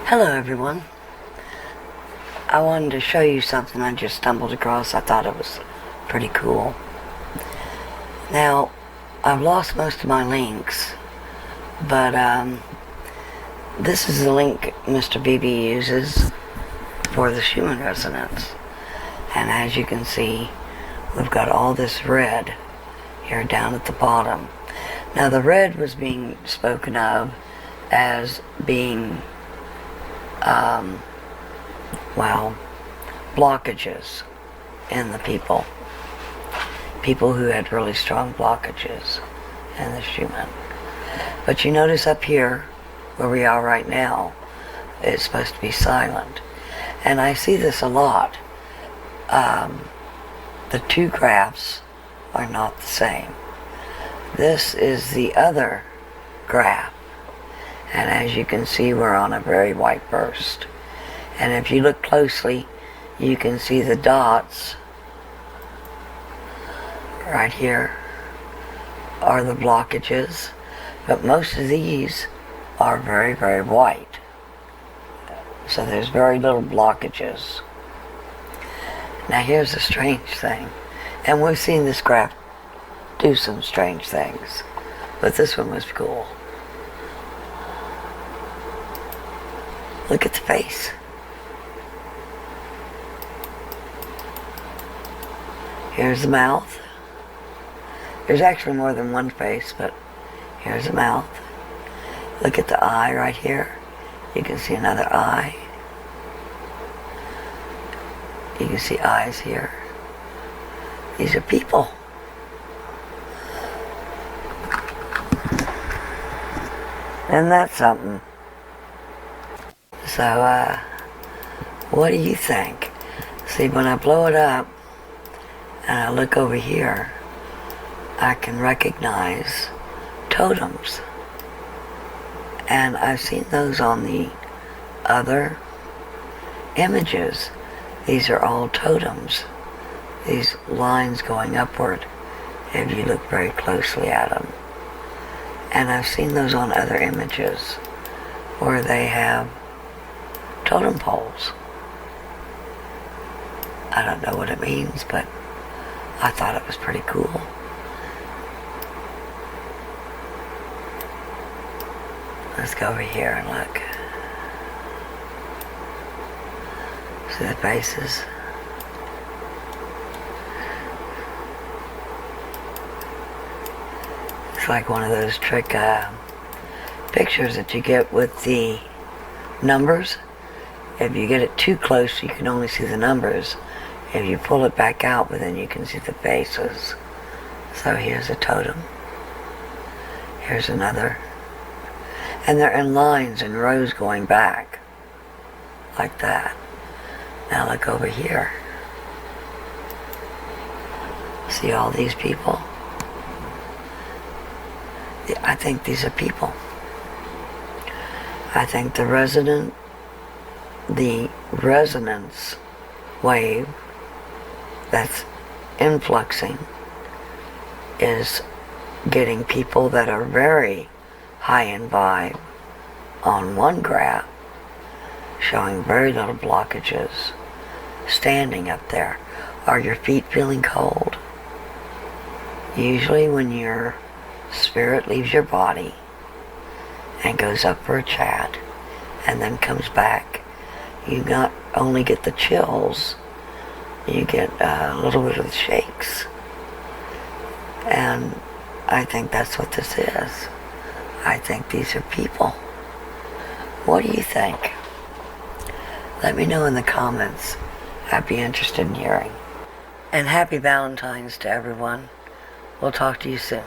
Hello everyone. I wanted to show you something I just stumbled across. I thought it was pretty cool. Now, I've lost most of my links, but this is the link Mr. BB uses for the Schumann resonance. And as you can see, we've got all this red here down at the bottom. Now the red was being spoken of as being blockages in the people who had really strong blockages in the Schumann. But you notice up here where we are right now, it's supposed to be silent, and I see this a lot. The two graphs are not the same. This is the other graph, and as you can see, we're on a very white burst. And if you look closely, you can see the dots right here are the blockages, but most of these are very, very white. So there's very little blockages. Now here's a strange thing, and we've seen this graph do some strange things, but this one was cool. Look at the face. Here's the mouth. There's actually more than one face, but here's the mouth. Look at the eye right here. You can see another eye. You can see eyes here. These are people. And that's something. So, what do you think? See, when I blow it up and I look over here, I can recognize totems. And I've seen those on the other images. These are all totems. These lines going upward, if you look very closely at them. And I've seen those on other images where they have totem poles. I don't know what it means, but I thought it was pretty cool. Let's go over here and look. See the faces? It's like one of those trick pictures that you get with the numbers. If you get it too close, you can only see the numbers. If you pull it back out, but then you can see the faces. So here's a totem. Here's another. And they're in lines and rows going back. Like that. Now look over here. See all these people? I think these are people. I think the resonance wave that's influxing is getting people that are very high in vibe on one graph, showing very little blockages, standing up there. Are your feet feeling cold? Usually when your spirit leaves your body and goes up for a chat and then comes back, you not only get the chills, you get a little bit of the shakes. And I think that's what this is. I think these are people. What do you think? Let me know in the comments. I'd be interested in hearing. And happy Valentine's to everyone. We'll talk to you soon.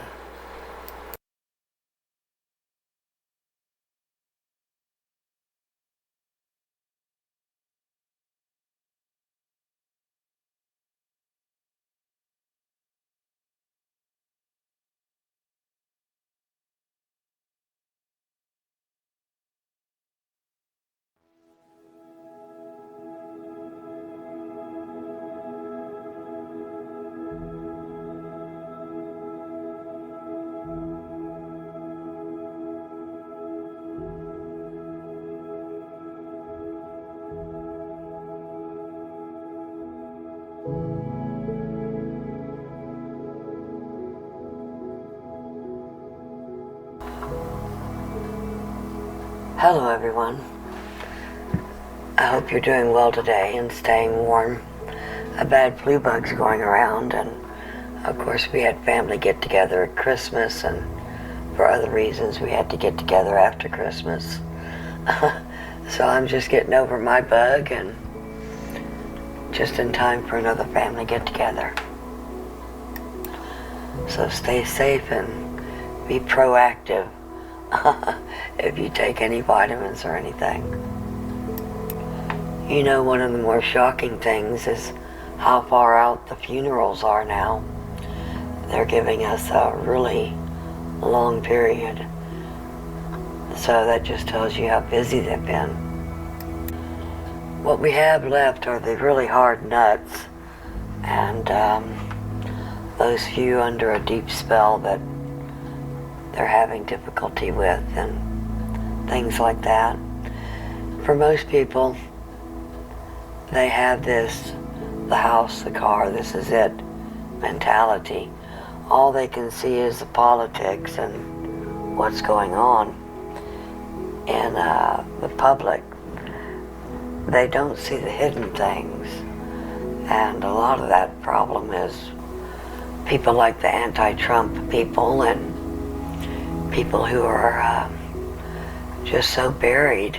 Hello everyone. I hope you're doing well today and staying warm. A bad flu bug's going around, and of course we had family get together at Christmas, and for other reasons we had to get together after Christmas. So I'm just getting over my bug and just in time for another family get together. So stay safe and be proactive if you take any vitamins or anything. You know, one of the more shocking things is how far out the funerals are now. They're giving us a really long period. So that just tells you how busy they've been. What we have left are the really hard nuts and those few under a deep spell that they're having difficulty with and things like that. For most people, they have this, the house, the car, this is it mentality. All they can see is the politics and what's going on in the public. They don't see the hidden things. And a lot of that problem is people like the anti-Trump people and people who are just so buried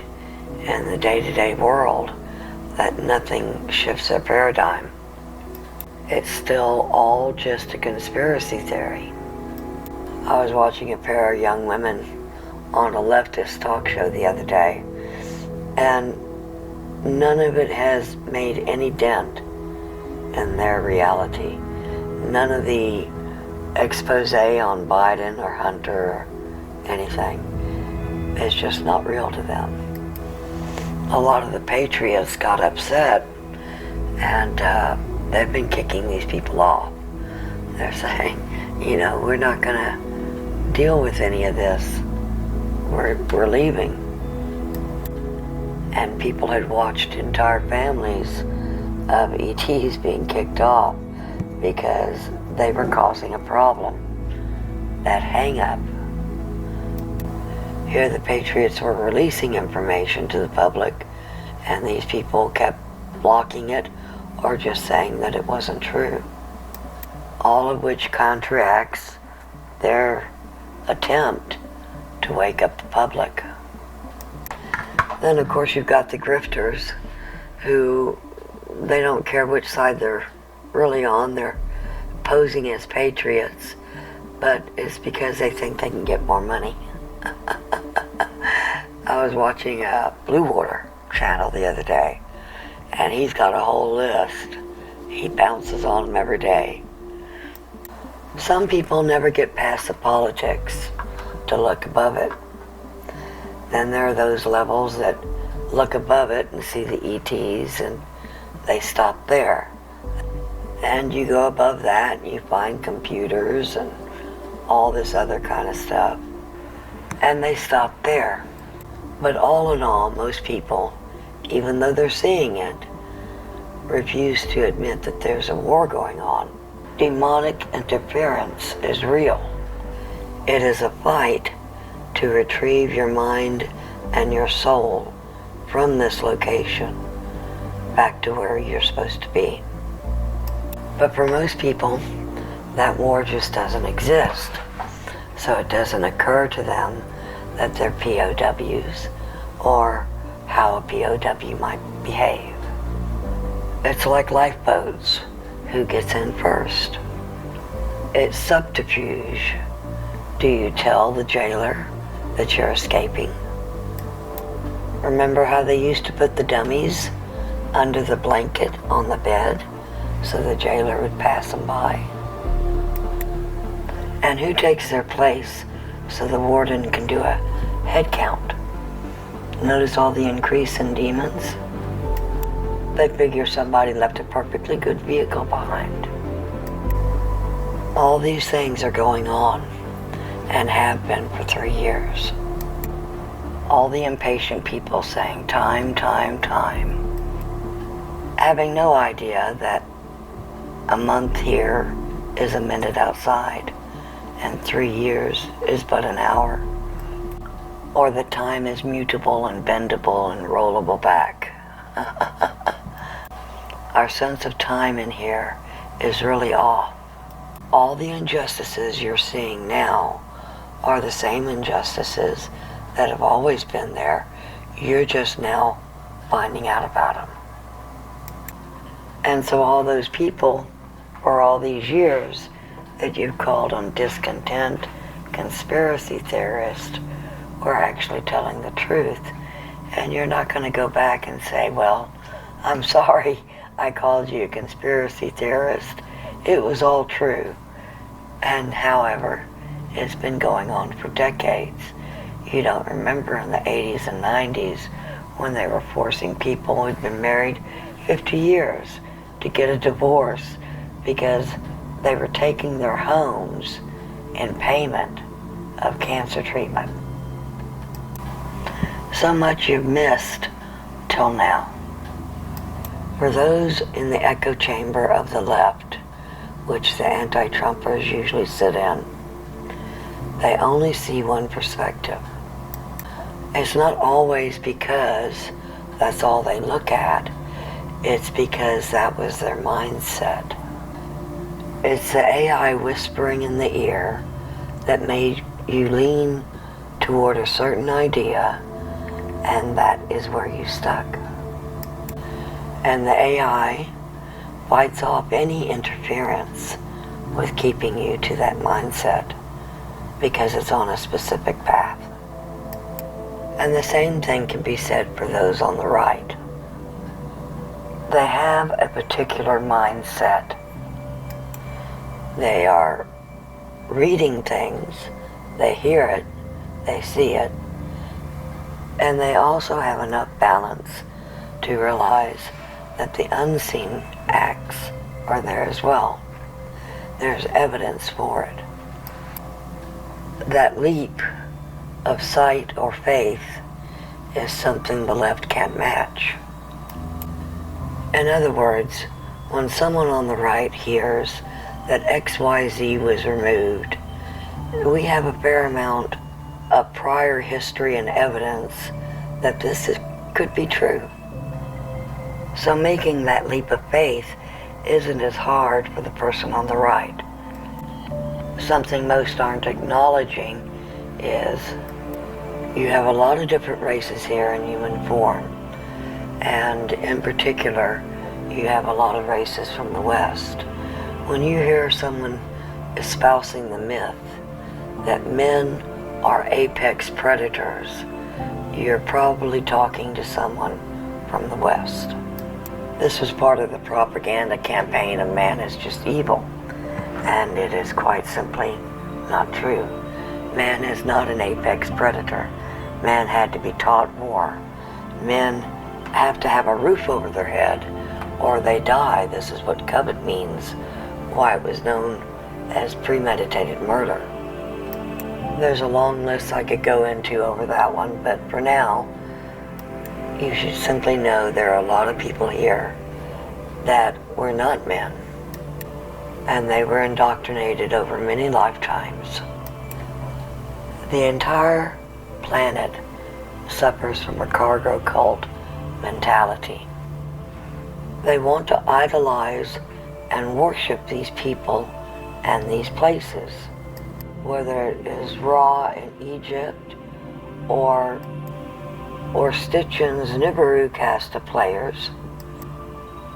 in the day-to-day world that nothing shifts their paradigm. It's still all just a conspiracy theory. I was watching a pair of young women on a leftist talk show the other day, and none of it has made any dent in their reality. None of the expose on Biden or Hunter or anything is just not real to them. A lot of the patriots got upset and they've been kicking these people off. They're saying, you know, we're not going to deal with any of this. We're leaving. And people had watched entire families of ETs being kicked off because they were causing a problem. That hang-up. Here the patriots were releasing information to the public, and these people kept blocking it or just saying that it wasn't true. All of which counteracts their attempt to wake up the public. Then of course you've got the grifters who they don't care which side they're really on. They're posing as patriots, but it's because they think they can get more money. I was watching a Blue Water channel the other day, and he's got a whole list. He bounces on them every day. Some people never get past the politics to look above it. Then there are those levels that look above it and see the ETs, and they stop there. And you go above that and you find computers and all this other kind of stuff. And they stop there. But all in all, most people, even though they're seeing it, refuse to admit that there's a war going on. Demonic interference is real. It is a fight to retrieve your mind and your soul from this location back to where you're supposed to be. But for most people, that war just doesn't exist. So it doesn't occur to them that they're POWs or how a POW might behave. It's like lifeboats. Who gets in first? It's subterfuge. Do you tell the jailer that you're escaping? Remember how they used to put the dummies under the blanket on the bed so the jailer would pass them by? And who takes their place so the warden can do a head count? Notice all the increase in demons? They figure somebody left a perfectly good vehicle behind. All these things are going on and have been for 3 years. All the impatient people saying time, time, time, having no idea that a month here is a minute outside and 3 years is but an hour. or that time is mutable and bendable and rollable back. Our sense of time in here is really off. All the injustices you're seeing now are the same injustices that have always been there. You're just now finding out about them. And so all those people for all these years that you've called them discontent, conspiracy theorists, were actually telling the truth. And you're not going to go back and say, well, I'm sorry I called you a conspiracy theorist. It was all true. And however, it's been going on for decades. You don't remember in the 80s and 90s when they were forcing people who'd been married 50 years to get a divorce because they were taking their homes in payment of cancer treatment. So much you've missed till now. For those in the echo chamber of the left, which the anti-Trumpers usually sit in, they only see one perspective. It's not always because that's all they look at. It's because that was their mindset. It's the AI whispering in the ear that made you lean toward a certain idea, and that is where you stuck. And the AI fights off any interference with keeping you to that mindset because it's on a specific path. And the same thing can be said for those on the right. They have a particular mindset. They are reading things, they hear it, they see it, and they also have enough balance to realize that the unseen acts are there as well. There's evidence for it. That leap of sight or faith is something the left can't match. In other words, when someone on the right hears that XYZ was removed, we have a fair amount of prior history and evidence that could be true. So making that leap of faith isn't as hard for the person on the right. Something most aren't acknowledging is you have a lot of different races here in human form. And in particular, you have a lot of races from the West. When you hear someone espousing the myth that men are apex predators, you're probably talking to someone from the West. This was part of the propaganda campaign of man is just evil, and it is quite simply not true. Man is not an apex predator. Man had to be taught war. Men have to have a roof over their head or they die. This is what covet means, why it was known as premeditated murder. There's a long list I could go into over that one, but for now, you should simply know there are a lot of people here that were not men, and they were indoctrinated over many lifetimes. The entire planet suffers from a cargo cult mentality. They want to idolize and worship these people and these places, whether it is Ra in Egypt or Stitchin's Nibiru cast of players.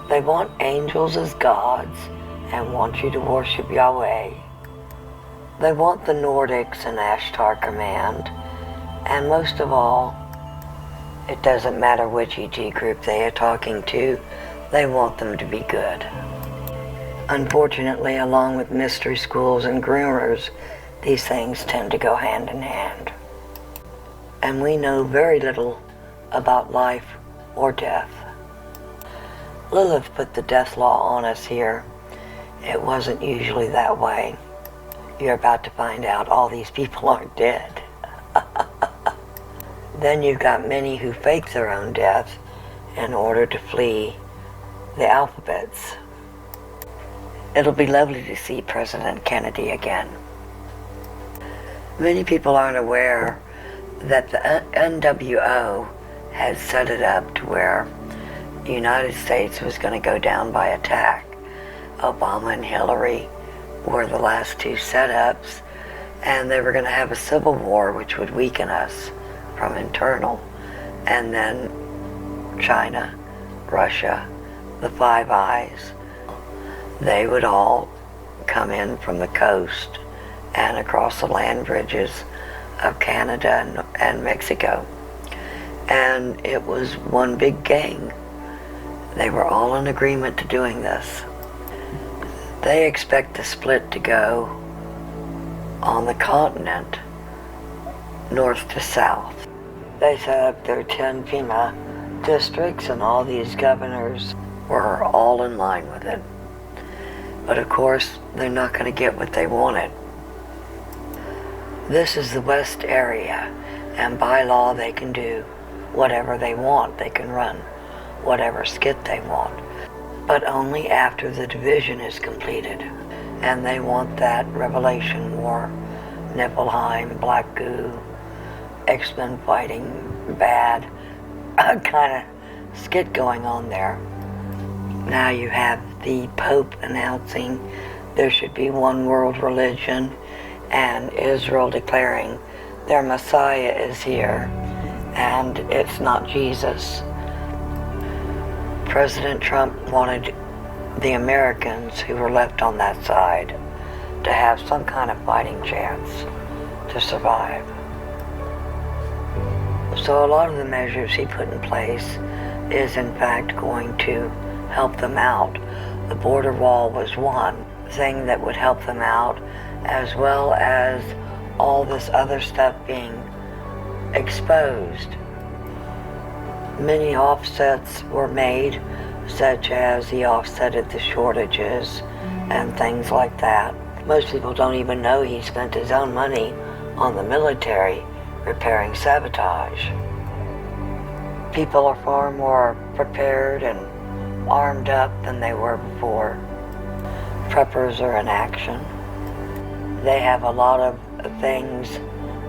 They want angels as gods and want you to worship Yahweh. They want the Nordics and Ashtar command, and most of all, it doesn't matter which ET group they are talking to, they want them to be good. Unfortunately, along with mystery schools and groomers, these things tend to go hand in hand. And we know very little about life or death. Lilith put the death law on us here. It wasn't usually that way. You're about to find out all these people aren't dead. Then you've got many who fake their own death in order to flee the alphabets. It'll be lovely to see President Kennedy again. Many people aren't aware that the NWO had set it up to where the United States was going to go down by attack. Obama and Hillary were the last two setups, and they were going to have a civil war which would weaken us from internal. And then China, Russia, the Five Eyes, they would all come in from the coast and across the land bridges of Canada and Mexico. And it was one big gang. They were all in agreement to doing this. They expect the split to go on the continent, north to south. They set up their 10 FEMA districts, and all these governors were all in line with it. But of course, they're not going to get what they wanted. This is the West area, and by law they can do whatever they want. They can run whatever skit they want, but only after the division is completed. And they want that Revelation War, Niflheim, Black Goo, X-Men fighting bad kind of skit going on there. Now you have the Pope announcing there should be one world religion, and Israel declaring their Messiah is here and it's not Jesus. President Trump wanted the Americans who were left on that side to have some kind of fighting chance to survive. So a lot of the measures he put in place is in fact going to help them out. The border wall was one thing that would help them out, as well as all this other stuff being exposed. Many offsets were made, such as he offsetted the shortages and things like that. Most people don't even know he spent his own money on the military repairing sabotage. People are far more prepared and armed up than they were before. Preppers are in action. They have a lot of things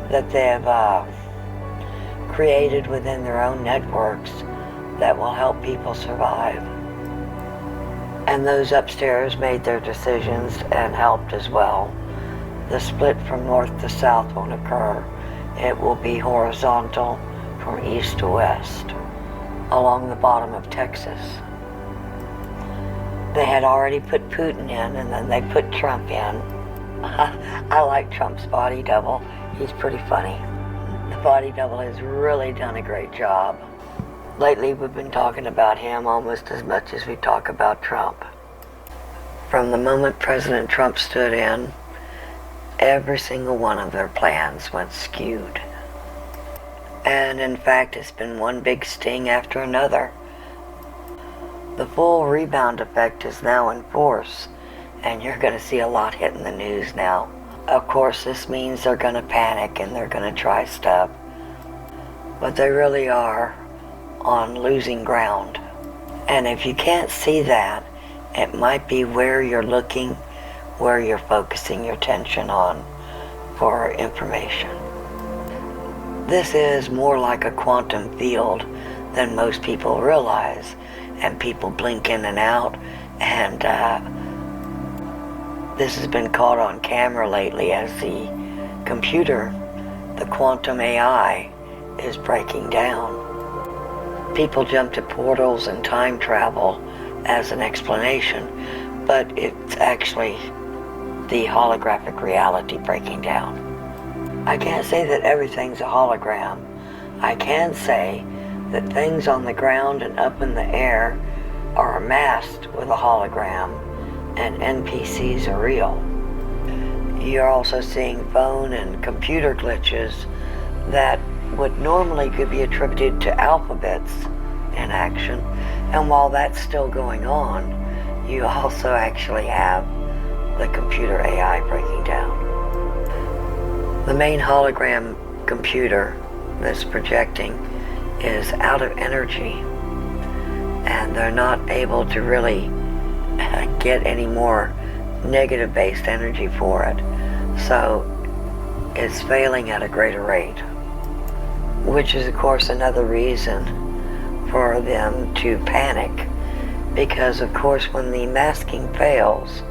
that they have created within their own networks that will help people survive. And those upstairs made their decisions and helped as well. The split from north to south won't occur. It will be horizontal from east to west along the bottom of Texas. They had already put Putin in, and then they put Trump in. I like Trump's body double. He's pretty funny. The body double has really done a great job. Lately we've been talking about him almost as much as we talk about Trump. From the moment President Trump stood in, every single one of their plans went skewed. And in fact, it's been one big sting after another. The full rebound effect is now in force, and you're going to see a lot hitting the news now. Of course, this means they're going to panic and they're going to try stuff, but they really are on losing ground. And if you can't see that, it might be where you're looking, where you're focusing your attention on for information. This is more like a quantum field than most people realize, and people blink in and out, and this has been caught on camera lately as the computer, the quantum AI, is breaking down. People jump to portals and time travel as an explanation, but it's actually the holographic reality breaking down. I can't say that everything's a hologram. I can say that things on the ground and up in the air are masked with a hologram, and NPCs are real. You're also seeing phone and computer glitches that would normally could be attributed to alphabets in action, and while that's still going on, you also actually have the computer AI breaking down. The main hologram computer that's projecting is out of energy, and they're not able to really get any more negative based energy for it, so it's failing at a greater rate. which is of course another reason for them to panic, because of course when the masking fails,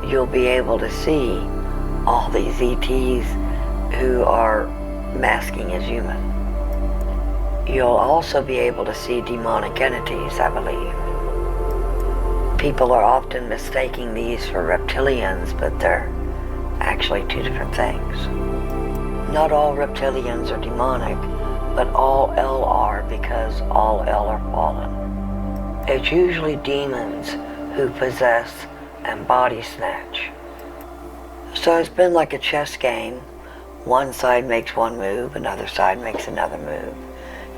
you'll be able to see all these ETs who are masking as human. You'll also be able to see demonic entities, I believe. People are often mistaking these for reptilians, but they're actually two different things. Not all reptilians are demonic, but all L are, because all L are fallen. It's usually demons who possess and body snatch. So it's been like a chess game. One side makes one move, another side makes another move.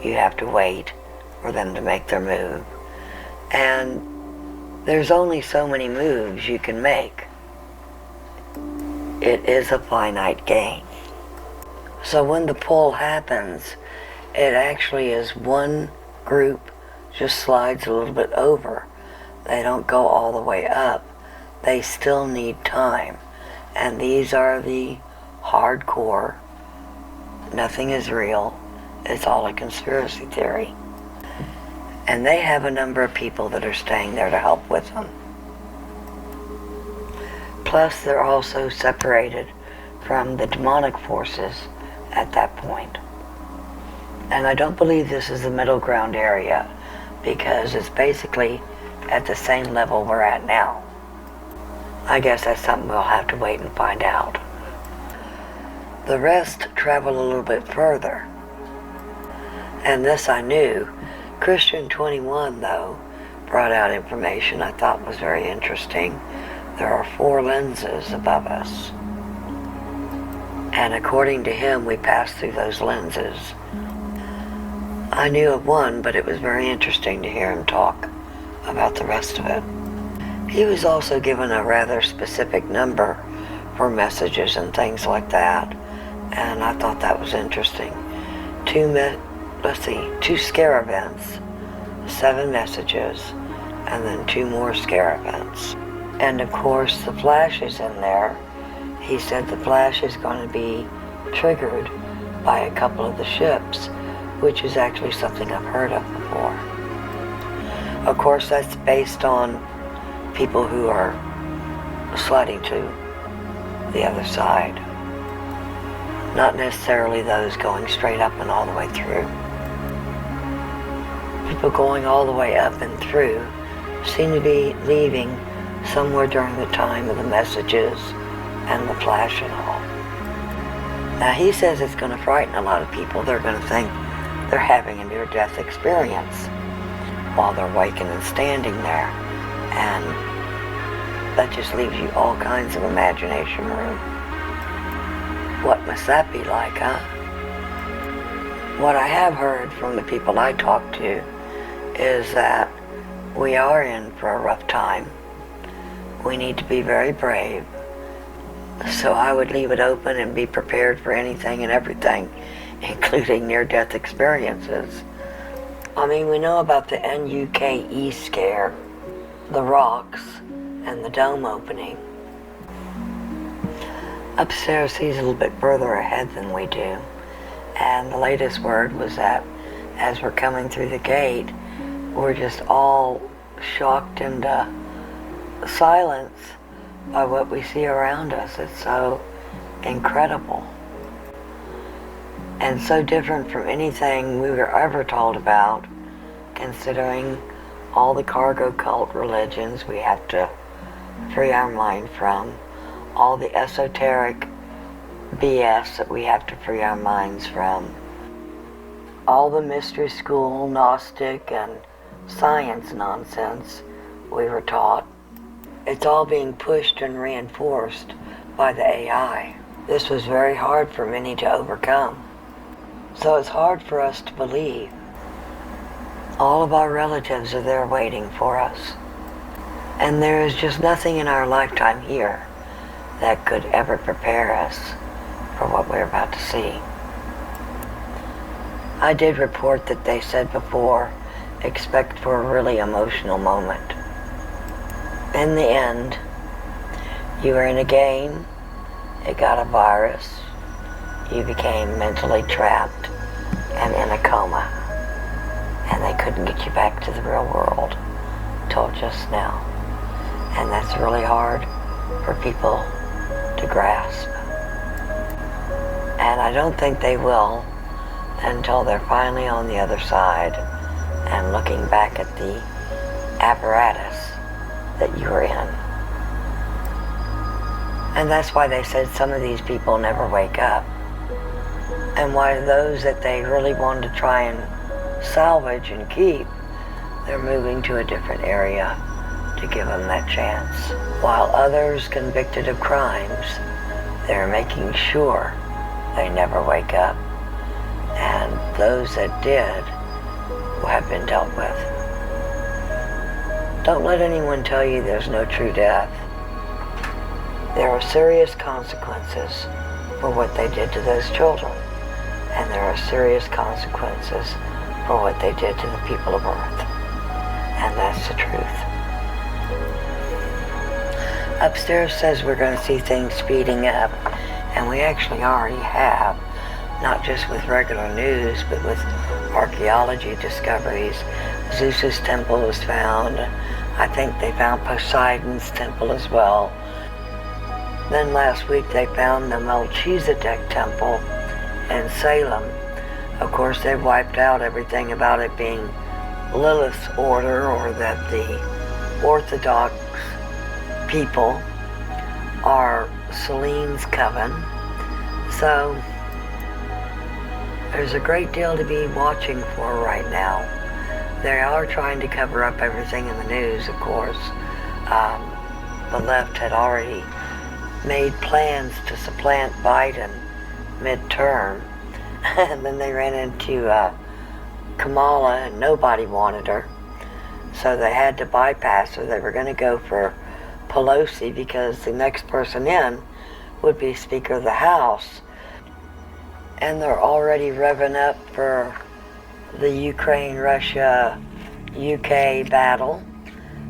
You have to wait for them to make their move. And there's only so many moves you can make. It is a finite game. So when the pull happens, it actually is one group just slides a little bit over. They don't go all the way up. They still need time. And these are the hardcore, nothing is real, it's all a conspiracy theory. And they have a number of people that are staying there to help with them. Plus they're also separated from the demonic forces at that point. And I don't believe this is the middle ground area, because it's basically at the same level we're at now. I guess that's something we'll have to wait and find out. The rest travel a little bit further. And this I knew. Christian 21, though, brought out information I thought was very interesting. There are 4 lenses above us. And according to him, we pass through those lenses. I knew of one, but it was very interesting to hear him talk about the rest of it. He was also given a rather specific number for messages and things like that, and I thought that was interesting. 2 scare events, 7 messages, and then 2 more scare events. And of course the flash is in there. He said the flash is going to be triggered by a couple of the ships, which is actually something I've heard of before. Of course that's based on people who are sliding to the other side. Not necessarily those going straight up and all the way through. People going all the way up and through seem to be leaving somewhere during the time of the messages and the flash and all. Now he says it's going to frighten a lot of people. They're going to think they're having a near-death experience while they're waking and standing there. And that just leaves you all kinds of imagination room. What must that be like, huh? What I have heard from the people I talk to is that we are in for a rough time. We need to be very brave. So I would leave it open and be prepared for anything and everything, including near-death experiences. I mean, we know about the NUKE scare, the rocks, and the dome opening. Upstairs he's a little bit further ahead than we do. And the latest word was that as we're coming through the gate, we're just all shocked into silence by what we see around us. It's so incredible. And so different from anything we were ever told about, considering all the cargo cult religions we have to free our mind from, all the esoteric BS that we have to free our minds from, all the mystery school, Gnostic, and science nonsense we were taught. It's all being pushed and reinforced by the AI. This was very hard for many to overcome. So it's hard for us to believe. All of our relatives are there waiting for us. And there is just nothing in our lifetime here that could ever prepare us for what we're about to see. I did report that they said before, expect for a really emotional moment. In the end, you were in a game, it got a virus, you became mentally trapped, and in a coma, and they couldn't get you back to the real world till just now. And that's really hard for people to grasp. And I don't think they will until they're finally on the other side and looking back at the apparatus that you were in. And that's why they said some of these people never wake up. And why those that they really want to try and salvage and keep, they're moving to a different area to give them that chance. While others convicted of crimes, they're making sure they never wake up. And those that did have been dealt with. Don't let anyone tell you there's no true death. There are serious consequences for what they did to those children. And there are serious consequences for what they did to the people of Earth. And that's the truth. Upstairs says we're going to see things speeding up. And we actually already have. Not just with regular news, but with archaeology discoveries. Zeus's temple was found. I think they found Poseidon's temple as well. Then last week they found the Melchizedek temple in Salem. Of course, they wiped out everything about it being Lilith's order, or that the Orthodox people are Selene's coven. So there's a great deal to be watching for right now. They are trying to cover up everything in the news, of course. The left had already made plans to supplant Biden midterm, and then they ran into Kamala, and nobody wanted her. So they had to bypass her. They were going to go for Pelosi because the next person in would be Speaker of the House. And they're already revving up for the Ukraine-Russia-UK battle,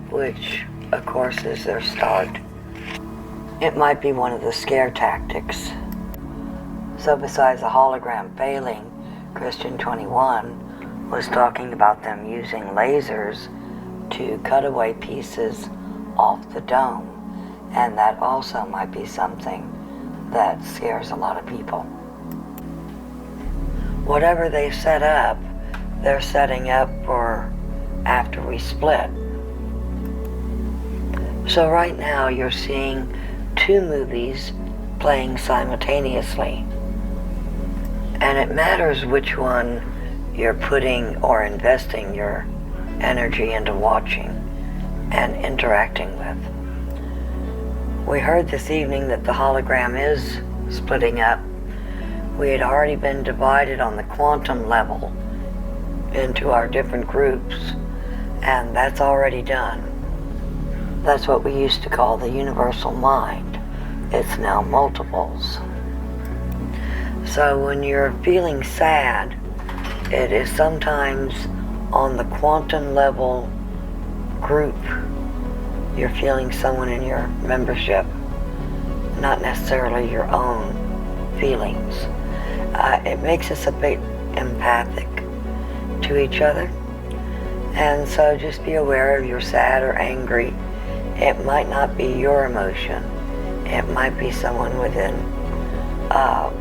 which, of course, is their start. It might be one of the scare tactics. So besides the hologram failing, Christian 21 was talking about them using lasers to cut away pieces off the dome. And that also might be something that scares a lot of people. Whatever they set up, they're setting up for after we split. So right now you're seeing two movies playing simultaneously. And it matters which one you're putting or investing your energy into watching and interacting with. We heard this evening that the hologram is splitting up. We had already been divided on the quantum level into our different groups, and that's already done. That's what we used to call the universal mind. It's now multiples. So when you're feeling sad, it is sometimes on the quantum level group. You're feeling someone in your membership, not necessarily your own feelings. It makes us a bit empathic to each other. And so just be aware if you're sad or angry. It might not be your emotion. It might be someone within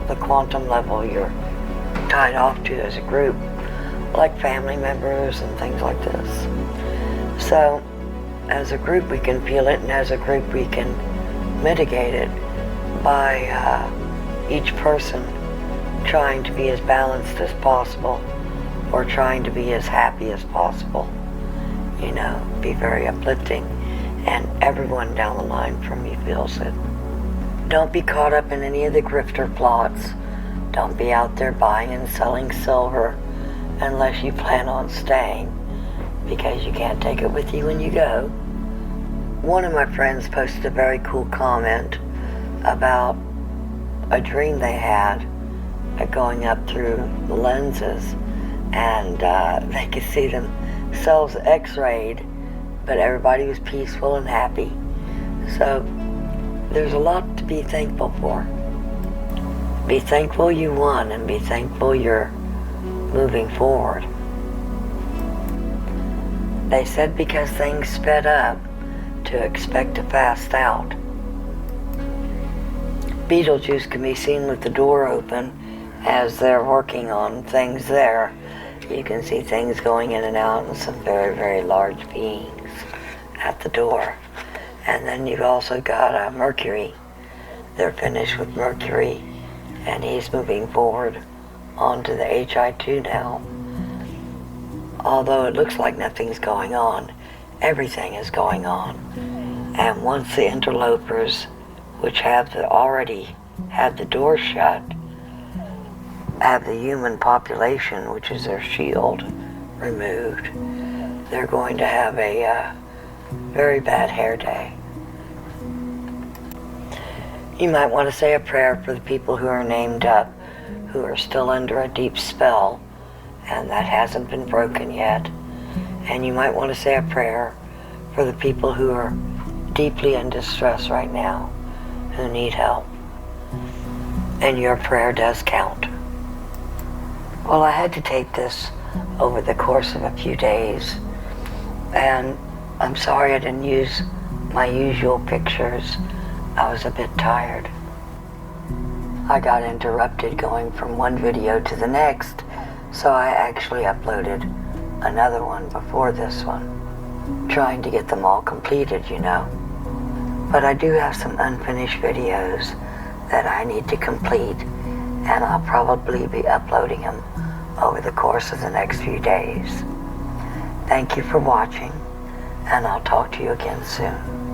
the quantum level you're tied off to as a group, like family members and things like this. So as a group we can feel it, and as a group we can mitigate it by each person trying to be as balanced as possible, or trying to be as happy as possible. You know, be very uplifting, and everyone down the line from you feels it. Don't be caught up in any of the grifter plots. Don't be out there buying and selling silver unless you plan on staying, because you can't take it with you when you go. One of my friends posted a very cool comment about a dream they had going up through the lenses, and they could see themselves x-rayed, but everybody was peaceful and happy. So there's a lot to be thankful for. Be thankful you won, and be thankful you're moving forward. They said because things sped up, to expect a fast out. Beetlejuice can be seen with the door open as they're working on things there. You can see things going in and out and some very, very large beings at the door. And then you've also got Mercury. They're finished with Mercury and he's moving forward onto the HI2 now. Although it looks like nothing's going on, everything is going on. And once the interlopers, which already had the door shut, have the human population, which is their shield, removed, they're going to have a very bad hair day. You might want to say a prayer for the people who are named up, who are still under a deep spell, and that hasn't been broken yet. And you might want to say a prayer for the people who are deeply in distress right now, who need help. And your prayer does count. Well, I had to tape this over the course of a few days, and I'm sorry I didn't use my usual pictures. I was a bit tired. I got interrupted going from one video to the next, so I actually uploaded another one before this one, trying to get them all completed, you know. But I do have some unfinished videos that I need to complete, and I'll probably be uploading them over the course of the next few days. Thank you for watching, and I'll talk to you again soon.